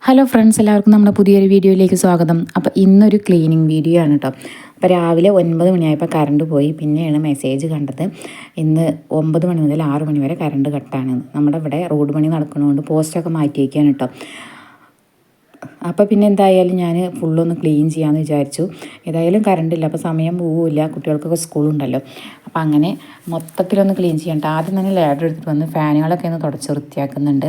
Hello friends, എല്ലാവർക്കും നമ്മുടെ പുതിയൊരു വീഡിയോയിലേക്ക് സ്വാഗതം. അപ്പോൾ ഇന്നൊരു ക്ലീനിങ് വീഡിയോ ആണ് കേട്ടോ. അപ്പോൾ രാവിലെ 9 മണിയായപ്പോൾ കറണ്ട് പോയി. പിന്നെയാണ് മെസ്സേജ് കണ്ടത് ഇന്ന് 9 മണി മുതൽ 6 മണി വരെ കറണ്ട് കട്ടാണ്. നമ്മുടെ ഇവിടെ റോഡ് പണി നടക്കുന്നതുകൊണ്ട് പോസ്റ്റൊക്കെ മാറ്റിയേക്കാണ് കേട്ടോ. അപ്പോൾ പിന്നെ എന്തായാലും ഞാൻ ഫുള്ളൊന്ന് ക്ലീൻ ചെയ്യാമെന്ന് വിചാരിച്ചു. ഏതായാലും കറണ്ടില്ല, അപ്പോൾ സമയം പോവില്ല, കുട്ടികൾക്കൊക്കെ സ്കൂളുണ്ടല്ലോ. അപ്പോൾ അങ്ങനെ മൊത്തത്തിലൊന്ന് ക്ലീൻ ചെയ്യണ്ട. ആദ്യം തന്നെ ലാഡർ എടുത്തിട്ട് വന്ന് ഫാനുകളൊക്കെ ഒന്ന് തുടച്ച് വൃത്തിയാക്കുന്നുണ്ട്.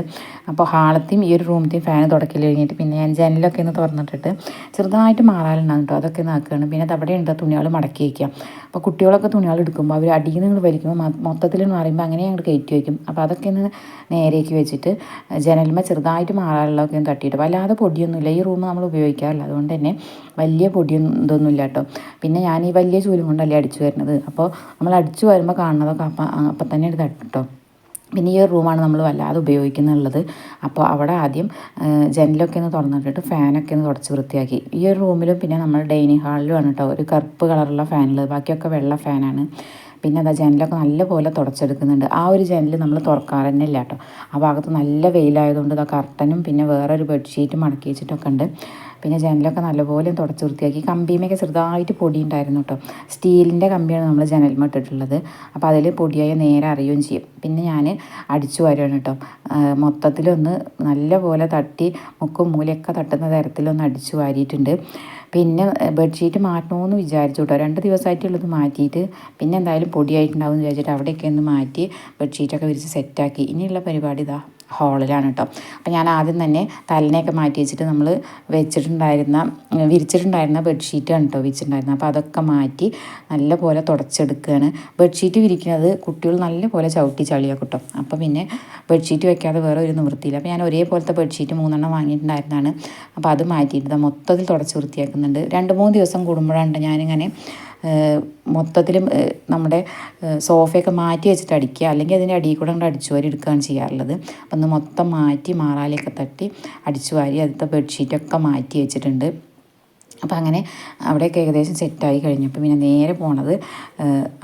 അപ്പോൾ ഹാളത്തെയും ഈ ഒരു റൂമത്തെയും ഫാൻ തുടക്കൽ കഴിഞ്ഞിട്ട് പിന്നെ ഞാൻ ജനലൊക്കെ ഒന്ന് തുറന്നിട്ടിട്ട് ചെറുതായിട്ട് മാറാലുണ്ടാകും കേട്ടോ, അതൊക്കെ നാക്കുകയാണ്. പിന്നെ അവിടെ ഉണ്ട് തുണികൾ മടക്കി വയ്ക്കുക. അപ്പോൾ കുട്ടികളൊക്കെ തുണികൾ എടുക്കുമ്പോൾ അവർ അടിയിൽ നിന്ന് വലിക്കുമ്പോൾ മൊത്തത്തിൽ മാറിയുമ്പോൾ അങ്ങനെ അങ്ങോട്ട് കയറ്റി വയ്ക്കും. അപ്പോൾ അതൊക്കെ ഒന്ന് നേരേക്ക് വെച്ചിട്ട് ജനലുമ്പോൾ ചെറുതായിട്ട് മാറാലുള്ളതൊക്കെ ഒന്ന് തട്ടിയിട്ട്, വല്ലാതെ പൊടിയൊന്നുമില്ല. ഈ റൂം നമ്മൾ ഉപയോഗിക്കാറില്ല, അതുകൊണ്ട് തന്നെ വലിയ പൊടിയൊന്നും ഇതൊന്നുമില്ല കേട്ടോ. പിന്നെ ഞാൻ ഈ വലിയ ചൂലും കൊണ്ടല്ലേ അടിച്ചു വരുന്നത്, അപ്പോൾ നമ്മൾ അടിച്ചു വരുമ്പോൾ കാണുന്നതൊക്കെ അപ്പം തന്നെ എടുത്ത് തട്ടോ. പിന്നെ ഈ ഒരു റൂമാണ് നമ്മൾ വല്ലാതെ ഉപയോഗിക്കുന്നുള്ളത്. അപ്പോൾ അവിടെ ആദ്യം ജനലൊക്കെ ഒന്ന് തുറന്നിട്ടിട്ട് ഫാനൊക്കെ ഒന്ന് തുടച്ച് വൃത്തിയാക്കി. ഈ ഒരു റൂമിലും പിന്നെ നമ്മൾ ഡൈനിങ് ഹാളിലുമാണ് കേട്ടോ ഒരു കറുപ്പ് കളറുള്ള ഫാനുള്ളത്, ബാക്കിയൊക്കെ വെള്ള ഫാനാണ്. പിന്നെ അതാ ജനലൊക്കെ നല്ലപോലെ തുടച്ചെടുക്കുന്നുണ്ട്. ആ ഒരു ജനൽ നമ്മൾ തുറക്കാറ് തന്നെ ഇല്ല കേട്ടോ. ആ ഭാഗത്ത് നല്ല വെയിലായതുകൊണ്ട് ഇതാ കർട്ടനും പിന്നെ വേറൊരു ബെഡ്ഷീറ്റ് മടക്കി വെച്ചിട്ടൊക്കെ ഉണ്ട്. പിന്നെ ജനലൊക്കെ നല്ലപോലെ തുടച്ച് വൃത്തിയാക്കി. കമ്പിയുമൊക്കെ ചെറുതായിട്ട് പൊടി ഉണ്ടായിരുന്നു കേട്ടോ. സ്റ്റീലിൻ്റെ കമ്പിയാണ് നമ്മൾ ജനലിൽ ഇട്ടിട്ടുള്ളത്. അപ്പോൾ അതിൽ പൊടിയായ നേരെ അറിയുകയും ചെയ്യും. പിന്നെ ഞാൻ അടിച്ചു വരുവാണ് കേട്ടോ. മൊത്തത്തിലൊന്ന് നല്ലപോലെ തട്ടി മുക്കും മൂലയൊക്കെ തട്ടുന്ന തരത്തിലൊന്ന് അടിച്ചു വാരിയിട്ടുണ്ട്. പിന്നെ ബെഡ്ഷീറ്റ് മാറ്റണമെന്ന് വിചാരിച്ചു കേട്ടോ. 2 ദിവസമായിട്ടുള്ളത് മാറ്റിയിട്ട് പിന്നെ എന്തായാലും പൊടിയായിട്ടുണ്ടാവും എന്ന് വിചാരിച്ചിട്ട് അവിടെയൊക്കെ ഒന്ന് മാറ്റി ബെഡ്ഷീറ്റൊക്കെ വിരിച്ച് സെറ്റാക്കി. ഇനിയുള്ള പരിപാടി ഇതാ ഹാളിലാണ് കേട്ടോ. അപ്പോൾ ഞാൻ ആദ്യം തന്നെ തലനെയൊക്കെ മാറ്റി വെച്ചിട്ട് നമ്മൾ വിരിച്ചിട്ടുണ്ടായിരുന്ന ബെഡ്ഷീറ്റാണ് കേട്ടോ വിരിച്ചിട്ടുണ്ടായിരുന്നത്. അപ്പോൾ അതൊക്കെ മാറ്റി നല്ലപോലെ തുടച്ചെടുക്കുകയാണ്. ബെഡ്ഷീറ്റ് വിരിക്കുന്നത് കുട്ടികൾ നല്ലപോലെ ചവിട്ടി ചളിയാക്കും കേട്ടോ. അപ്പോൾ പിന്നെ ബെഡ്ഷീറ്റ് വെക്കാതെ വേറെ ഒരു നിവൃത്തിയില്ല. അപ്പോൾ ഞാൻ ഒരേപോലത്തെ ബെഡ്ഷീറ്റ് 3 വാങ്ങിയിട്ടുണ്ടായിരുന്നതാണ്. അപ്പോൾ അത് മാറ്റിയിട്ട് മൊത്തത്തിൽ തുടച്ച് വൃത്തിയാക്കുന്നുണ്ട്. 2-3 ദിവസം കൂടുമ്പോഴാണ് ഞാനിങ്ങനെ മൊത്തത്തിലും നമ്മുടെ സോഫയൊക്കെ മാറ്റി വെച്ചിട്ട് അടിക്കുക, അല്ലെങ്കിൽ അതിൻ്റെ അടിയിൽ കൂടെ അങ്ങോട്ട് അടിച്ചു വാരി എടുക്കുകയാണ് ചെയ്യാറുള്ളത്. അപ്പം ഒന്ന് മൊത്തം മാറ്റി മാറാലയൊക്കെ തട്ടി അടിച്ചു വാരി അടുത്ത ബെഡ്ഷീറ്റൊക്കെ മാറ്റി വെച്ചിട്ടുണ്ട്. അപ്പോൾ അങ്ങനെ അവിടെയൊക്കെ ഏകദേശം സെറ്റായി കഴിഞ്ഞപ്പോൾ പിന്നെ നേരെ പോണത്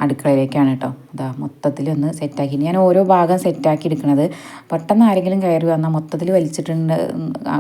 അടുക്കളയിലേക്കാണ് കേട്ടോ. ഇതാ മൊത്തത്തിലൊന്ന് സെറ്റാക്കി ഞാൻ ഓരോ ഭാഗം സെറ്റാക്കി എടുക്കുന്നത്. പെട്ടെന്ന് ആരെങ്കിലും കയറി വന്നാൽ മൊത്തത്തിൽ വലിച്ചിട്ടുണ്ട്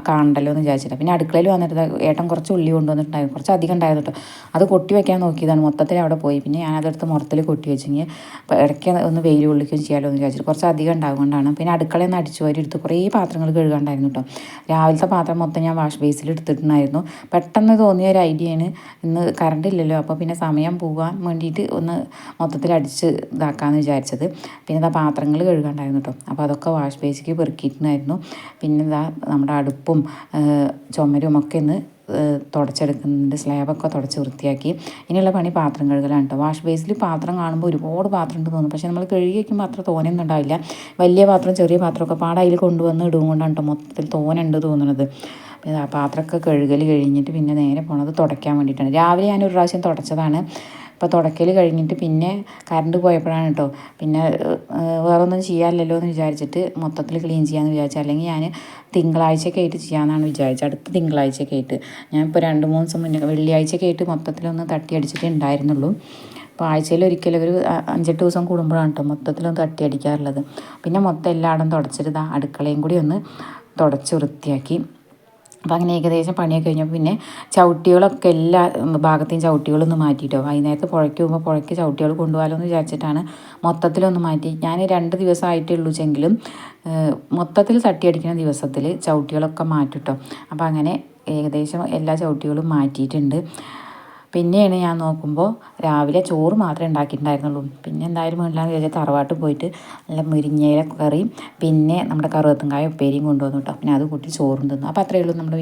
കാണണ്ടല്ലോ എന്ന് വിചാരിച്ചിട്ട്. പിന്നെ അടുക്കളയിൽ വന്നിട്ട് ഏട്ടൻ കുറച്ച് ഉള്ളി കൊണ്ടുവന്നിട്ടുണ്ടായിരുന്നു, കുറച്ച് അധികം ഉണ്ടായിരുന്നു കേട്ടോ. അത് കൊട്ടി വയ്ക്കാൻ നോക്കിയതാണ്, മൊത്തത്തിൽ അവിടെ പോയി. പിന്നെ ഞാനതെടുത്ത് മുറത്തിൽ കൊട്ടി വെച്ചെങ്കിൽ അപ്പോൾ ഇടയ്ക്ക് ഒന്ന് വെയിൽ കൊള്ളിക്കുകയും ചെയ്യാമല്ലോ എന്ന് വിചാരിച്ചിട്ട് കുറച്ച് അധികം ഉണ്ടാകുകൊണ്ടാണ്. പിന്നെ അടുക്കളയിൽ നിന്ന് അടിച്ചു വാരി എടുത്ത് കുറേ പാത്രങ്ങൾ കഴുകാണ്ടായിരുന്നു കേട്ടോ. രാവിലത്തെ പാത്രം മൊത്തം ഞാൻ വാഷ് ബേസിൽ എടുത്തിട്ടുണ്ടായിരുന്നു. പെട്ടെന്ന് തോന്നിയ ഒരു ഐഡിയയാണ്, ഇന്ന് കറണ്ട് ഇല്ലല്ലോ, അപ്പോൾ പിന്നെ സമയം പോകാൻ വേണ്ടിയിട്ട് ഒന്ന് മൊത്തത്തിൽ അടിച്ച് ഇതാക്കാമെന്ന് വിചാരിച്ചത്. പിന്നെ ഇതാ പാത്രങ്ങൾ കഴുകാണ്ടായിരുന്നു കേട്ടോ. അപ്പോൾ അതൊക്കെ വാഷ് ബേസിക്ക് പെറുക്കിയിട്ടുണ്ടായിരുന്നു. പിന്നെ ഇതാ നമ്മുടെ അടുപ്പും ചുമരും ഒക്കെ ഒന്ന് തുടച്ചെടുക്കുന്നുണ്ട്. സ്ലാബൊക്കെ തുടച്ച് വൃത്തിയാക്കി. ഇനിയുള്ള പണി പാത്രം കഴുകലാണ് കേട്ടോ. വാഷ് ബേസിൽ പാത്രം കാണുമ്പോൾ ഒരുപാട് പാത്രം ഉണ്ട് തോന്നും, പക്ഷേ നമ്മൾ കഴുകി വയ്ക്കുമ്പോൾ അത്ര തോനെയൊന്നും ഉണ്ടാവില്ല. വലിയ പാത്രം ചെറിയ പാത്രമൊക്കെ പാടയിൽ കൊണ്ടുവന്ന് ഇടും കൊണ്ടാണ് കേട്ടോ മൊത്തത്തിൽ തോനുണ്ട് തോന്നുന്നത്. പിന്നെ ആ പാത്രമൊക്കെ കഴുകൽ കഴിഞ്ഞിട്ട് പിന്നെ നേരെ പോണത് തുടയ്ക്കാൻ വേണ്ടിയിട്ടാണ്. രാവിലെ ഞാൻ ഒരു പ്രാവശ്യം തുടച്ചതാണ്. അപ്പോൾ തുടയ്ക്കൽ കഴിഞ്ഞിട്ട് പിന്നെ കറണ്ട് പോയപ്പോഴാണ് കേട്ടോ പിന്നെ വേറൊന്നും ചെയ്യാനില്ലല്ലോ എന്ന് വിചാരിച്ചിട്ട് മൊത്തത്തിൽ ക്ലീൻ ചെയ്യാമെന്ന് വിചാരിച്ചു. അല്ലെങ്കിൽ ഞാൻ തിങ്കളാഴ്ചയൊക്കെ ആയിട്ട് ചെയ്യാമെന്നാണ് വിചാരിച്ചത്. അടുത്ത തിങ്കളാഴ്ചയൊക്കെ ആയിട്ട്. ഞാനിപ്പോൾ 2-3 ദിവസം മുന്നേ വെള്ളിയാഴ്ചയൊക്കെ ആയിട്ട് മൊത്തത്തിലൊന്ന് തട്ടി അടിച്ചിട്ടേ ഉണ്ടായിരുന്നുള്ളൂ. അപ്പോൾ ആഴ്ചയിൽ ഒരിക്കലും ഒരു 5-8 ദിവസം കൂടുമ്പോഴാണ് കേട്ടോ മൊത്തത്തിലൊന്ന് തട്ടി അടിക്കാറുള്ളത്. പിന്നെ മൊത്തം എല്ലായിടം തുടച്ചിട്ട് അടുക്കളയും കൂടി ഒന്ന് തുടച്ച് വൃത്തിയാക്കി. അപ്പോൾ അങ്ങനെ ഏകദേശം പണിയൊക്കെ കഴിഞ്ഞപ്പോൾ പിന്നെ ചവിട്ടികളൊക്കെ എല്ലാ ഭാഗത്തെയും ചവിട്ടികളൊന്ന് മാറ്റിയിട്ടോ. വൈകുന്നേരത്ത് പുഴയ്ക്ക് പോകുമ്പോൾ പുഴയ്ക്ക് ചവിട്ടികൾ കൊണ്ടുപോകാമല്ലോ എന്ന് വിചാരിച്ചിട്ടാണ് മൊത്തത്തിലൊന്ന് മാറ്റി. ഞാൻ 2 ദിവസമായിട്ടേ ഉള്ളൂ വെച്ചെങ്കിലും മൊത്തത്തിൽ തട്ടിയടിക്കുന്ന ദിവസത്തിൽ ചവിട്ടികളൊക്കെ മാറ്റിട്ടോ. അപ്പോൾ അങ്ങനെ ഏകദേശം എല്ലാ ചവിട്ടികളും മാറ്റിയിട്ടുണ്ട്. പിന്നെയാണ് ഞാൻ നോക്കുമ്പോൾ രാവിലെ ചോറ് മാത്രമേ ഉണ്ടാക്കിയിട്ടുണ്ടായിരുന്നുള്ളൂ. പിന്നെ എന്തായാലും വേണ്ടില്ലാന്ന് വിചാരിച്ചാൽ തറവാട്ട് പോയിട്ട് നല്ല മുരിങ്ങയില കറിയും പിന്നെ നമ്മുടെ കറുവത്തുങ്കായ ഉപ്പേരിയും കൊണ്ടുവന്നു കേട്ടോ. പിന്നെ അത് കൂട്ടി ചോറും തിന്നു. അപ്പോൾ അത്രയേ ഉള്ളൂ നമ്മുടെ